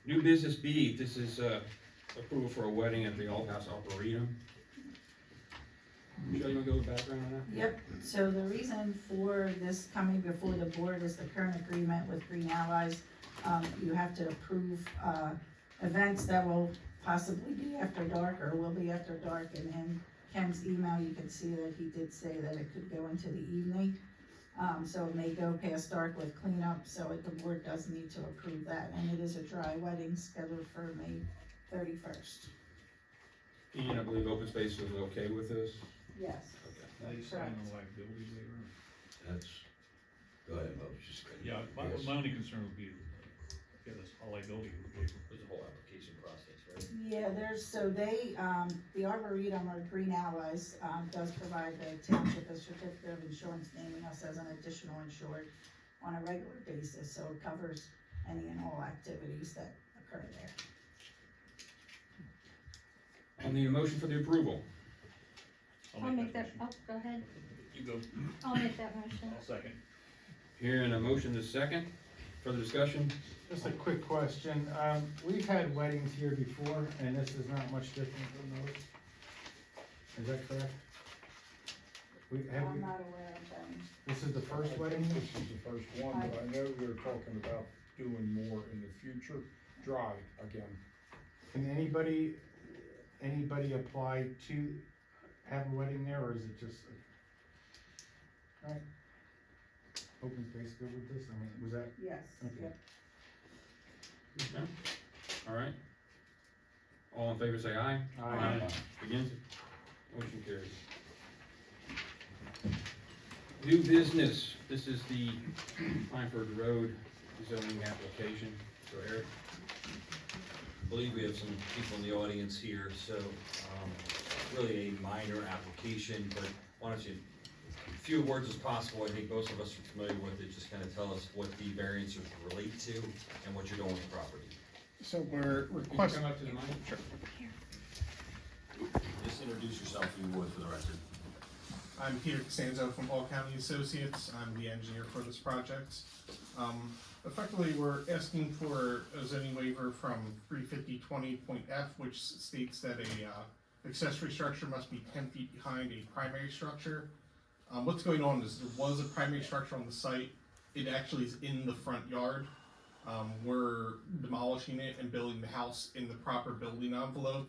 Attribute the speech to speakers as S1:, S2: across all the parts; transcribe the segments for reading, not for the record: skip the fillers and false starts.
S1: New business B, this is, approval for a wedding at the Old House Arboretum. Michelle, you wanna go with background on that?
S2: Yep, so the reason for this coming before the board is the current agreement with Green Allies. You have to approve, events that will possibly be after dark or will be after dark, and in Ken's email, you can see that he did say that it could go into the evening. So it may go past dark with cleanup, so the board does need to approve that, and it is a dry wedding scheduled for May 31st.
S1: And I believe open space was okay with this?
S2: Yes.
S1: Okay.
S3: Now you sign the liability waiver?
S4: That's, go ahead, Bo, just gonna.
S3: Yeah, my only concern would be, get us a liability waiver.
S4: There's a whole application process, right?
S2: Yeah, the Arboretum or Green Allies, does provide the township a certificate of insurance naming us as an additional insured on a regular basis, so it covers any and all activities that occur there.
S1: I'll need a motion for the approval.
S5: I'll make that,
S3: motion.
S5: oh, go ahead,
S3: You go,
S5: I'll make that motion.
S3: I'll second.
S1: Hearing a motion to second, further discussion?
S6: Just a quick question, we've had weddings here before, and this is not much different from those. Is that correct?
S2: I'm not aware of them.
S6: This is the first wedding?
S7: This is the first one, but I know they're talking about doing more in the future, dry again.
S6: Can anybody apply to have a wedding there, or is it just? Alright. Open space good with this, I mean, was that,
S2: Yes,
S6: Okay.
S2: yep.
S1: Okay. All right. All in favor say aye.
S6: Aye.
S1: Against? Motion carries. New business, this is the Pineford Road zoning application, so Eric.
S4: I believe we have some people in the audience here, so, really a minor application, but why don't you, few words as possible, I think most of us are familiar with it, just kind of tell us what the variances relate to and what you're doing with the property.
S7: So we're
S1: Can you
S7: requesting,
S1: come up to the mic?
S7: Sure.
S4: Just introduce yourself if you would for the record.
S8: I'm Peter Costanzo from All County Associates. I'm the engineer for this project. Effectively, we're asking for a zoning waiver from 350.20.f, which states that a accessory structure must be 10 feet behind a primary structure. What's going on is there was a primary structure on the site. It actually is in the front yard. We're demolishing it and building the house in the proper building envelope.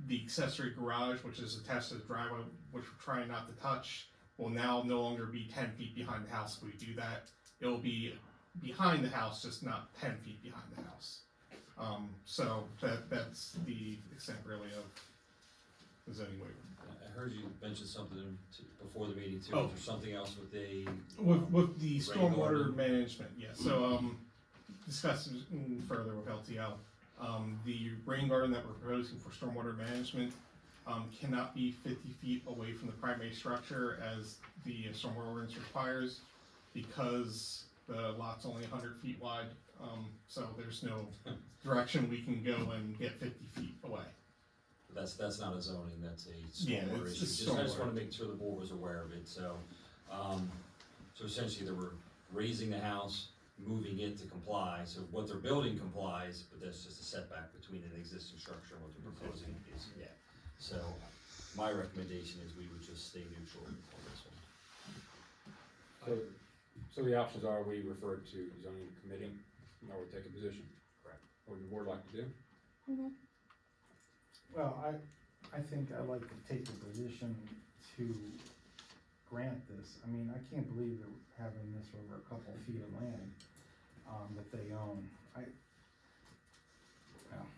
S8: The accessory garage, which is attached to the driveway, which we're trying not to touch, will now no longer be 10 feet behind the house if we do that. It will be behind the house, just not 10 feet behind the house. So that's the extent really of the zoning waiver.
S4: I heard you mention something before the meeting too.
S8: Oh.
S4: Is there something else with the?
S8: With the stormwater
S4: garden.
S8: management, yeah, so, discussing further with LTL, the rain garden that we're proposing for stormwater management, cannot be 50 feet away from the primary structure as the stormwater ordinance requires, because the lot's only 100 feet wide, so there's no direction we can go and get 50 feet away.
S4: That's not a zoning, that's a
S8: Yeah,
S4: stormwater
S8: it's
S4: issue. I just
S8: stormwater.
S4: wanna make sure the board was aware of it, so, so essentially they were raising the house, moving it to comply, so what they're building complies, but that's just a setback between an existing structure and what they're proposing is, yeah. So, my recommendation is we would just stay neutral on this one.
S1: So the options are we refer it to zoning committee, or we take a position.
S4: Correct.
S1: What would the board like to do?
S6: well, I think I'd like to take the position to grant this. I mean, I can't believe they're having this over a couple feet of land, that they own.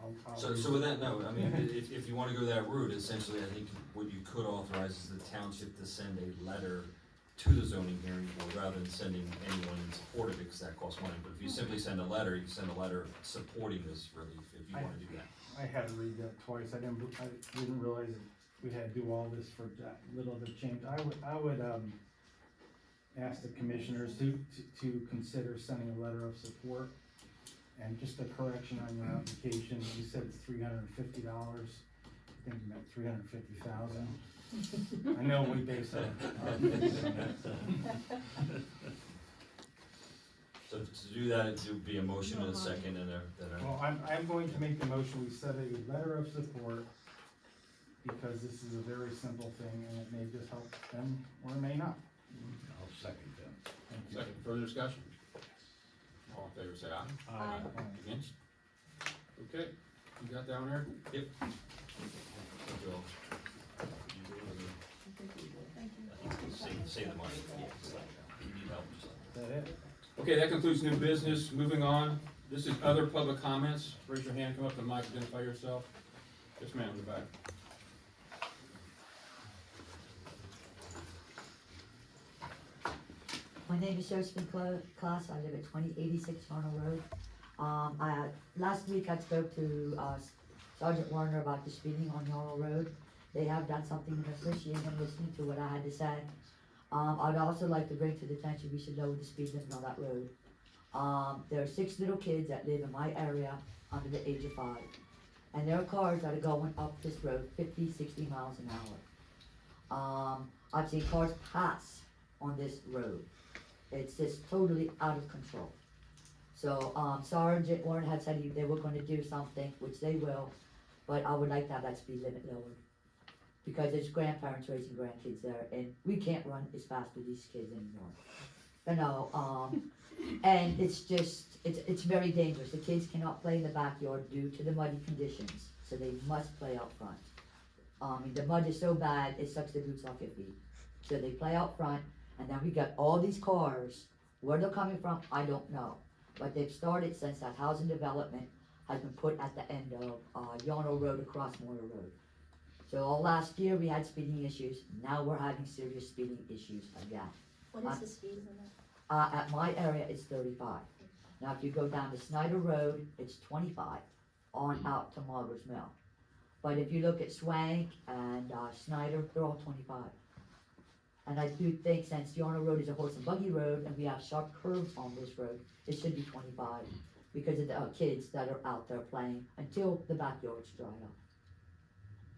S6: I'll
S4: So with that note, I mean, if you wanna go that route, essentially, I think what you could authorize is the township to send a letter to the zoning hearing board, rather than sending anyone in support of it, cause that costs money, but if you simply send a letter, you send a letter supporting this relief, if you wanna do that.
S6: I had to read that twice. I didn't realize that we had to do all this for that little of a change. I would ask the commissioners to consider sending a letter of support. And just a correction on your application, you said it's $350. I think you meant 350,000. I know we base our.
S4: So So to do that, it would be a motion and a second and
S6: Well, I'm going to make the motion, we set a letter of support, because this is a very simple thing, and it may just help them, or it may not.
S9: I'll second that.
S6: Thank you.
S1: Second, further discussion? All in favor, say aye.
S5: Aye.
S1: Against? Okay, you got that one there? Yep.
S4: say the money. Yeah, just like that. You need help, just like
S6: Is that it?
S1: Okay, that concludes new business. Moving on, this is other public comments. Raise your hand, come up to the mic, identify yourself. Yes, ma'am, in the back.
S10: My name is Josephine Klaas, I live at 2086 Arnold Road. Last week I spoke to Sergeant Warner about the speeding on Arnold Road. They have done something in appreciating and listening to what I had to say. I'd also like to bring to the attention, we should lower the speed limit on that road. There are 6 little kids that live in my area under the age of 5. And there are cars that are going up this road 50, 60 miles an hour. I've seen cars pass on this road. It's just totally out of control. So, Sergeant Warren had said they were gonna do something, which they will, but I would like to have that speed limit lowered. Because there's grandparents raising grandkids there, and we can't run as fast with these kids anymore. You know, and it's just, it's very dangerous. The kids cannot play in the backyard due to the muddy conditions, so they must play out front. The mud is so bad, it sucks the boots off your feet. So they play out front, and then we got all these cars. Where they're coming from, I don't know. But they've started since that housing development has been put at the end of Yarnell Road across Moyer Road. So all last year we had speeding issues. Now we're having serious speeding issues again.
S5: What is the speed limit?
S10: At my area, it's 35. Now, if you go down to Snyder Road, it's 25 on out to Margaret's Mill. But if you look at Swank and Snyder, they're all 25. And I do think since Yarnell Road is a horse and buggy road and we have sharp curves on this road, it should be 25 because of the kids that are out there playing until the backyards dry up.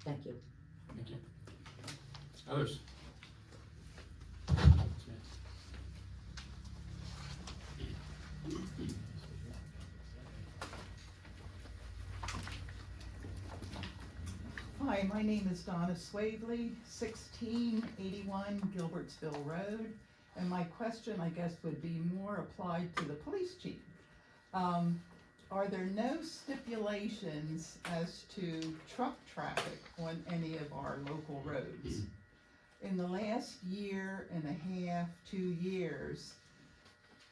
S10: Thank you.
S1: Thank you. Others?
S11: Hi, my name is Donna Swavely, 1681 Gilbertsville Road, and my question, I guess, would be more applied to the police chief. Are there no stipulations as to truck traffic on any of our local roads? In the last year and a half, 2 years,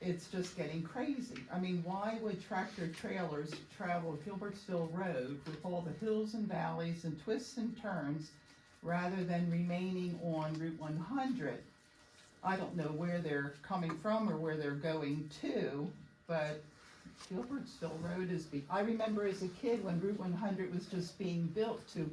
S11: it's just getting crazy. I mean, why would tractor trailers travel Gilbertsville Road with all the hills and valleys and twists and turns rather than remaining on Route 100? I don't know where they're coming from or where they're going to, but Gilbertsville Road I remember as a kid when Route 100 was just being built to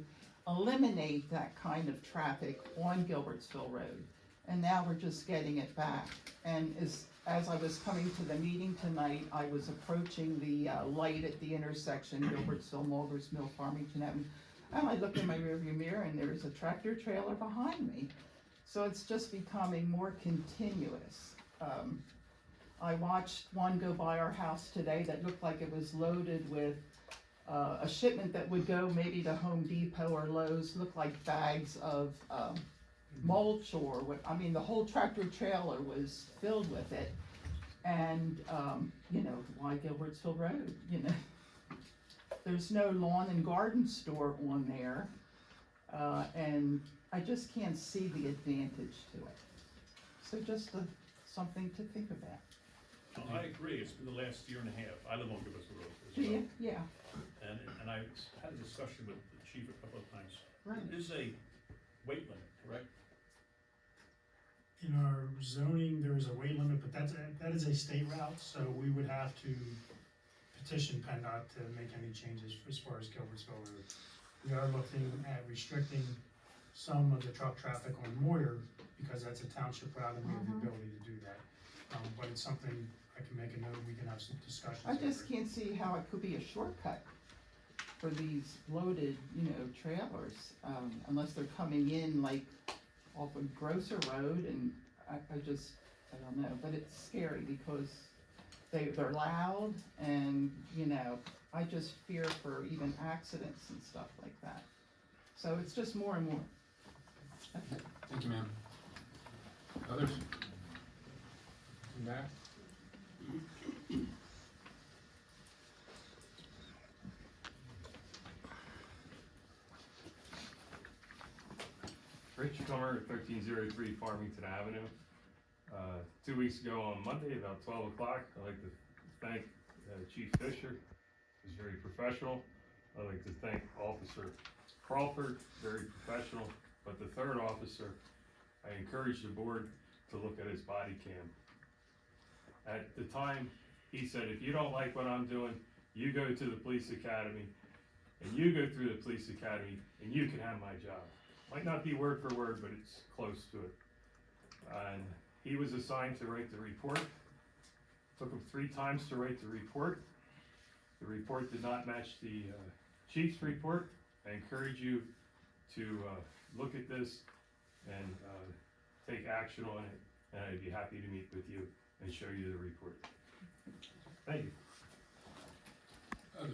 S11: eliminate that kind of traffic on Gilbertsville Road. And now we're just getting it back. And as I was coming to the meeting tonight, I was approaching the light at the intersection, Gilbertsville, Mulgrews Mill, Farmington Avenue. And I looked in my rearview mirror and there's a tractor trailer behind me. So it's just becoming more continuous. I watched one go by our house today that looked like it was loaded with a shipment that would go maybe to Home Depot or Lowe's, looked like bags of mulch or what, I mean, the whole tractor trailer was filled with it. And, you know, why Gilbertsville Road, you know? There's no lawn and garden store on there, and I just can't see the advantage to it. So just something to think about.
S3: I agree, it's been the last year and a half, I live on Gilbertsville Road as
S11: Do
S3: well.
S11: you? Yeah,
S3: And I had a discussion with the chief a couple of times.
S11: right.
S3: There is a weight limit, correct?
S12: In our zoning, there is a weight limit, but that is a state route, so we would have to petition PennDOT to make any changes as far as Gilbertsville Road. We are looking at restricting some of the truck traffic on Moyer, because that's a township route and we have the ability to do that. But it's something I can make a note, we can have some discussions.
S11: I just
S12: over.
S11: can't see how it could be a shortcut for these loaded, you know, trailers, unless they're coming in like off of Grosser Road, and I don't know, but it's scary because they're loud and, you know, I just fear for even accidents and stuff like that. So it's just more and more. Okay.
S1: Thank you, ma'am. Others? Come back.
S13: Rich Comer, 1303 Farmington Avenue. 2 weeks ago on Monday, about 12 o'clock, I'd like to thank Chief Fisher, he was very professional. I'd like to thank Officer Crawford, very professional. But the third officer, I encourage the board to look at his body cam. At the time, he said, if you don't like what I'm doing, you go to the police academy, and you go through the police academy, and you can have my job. Might not be word for word, but it's close to it. And he was assigned to write the report. Took him 3 times to write the report. The report did not match the chief's report. I encourage you to look at this and take action on it, and I'd be happy to meet with you and show you the report. Thank you.
S1: Others?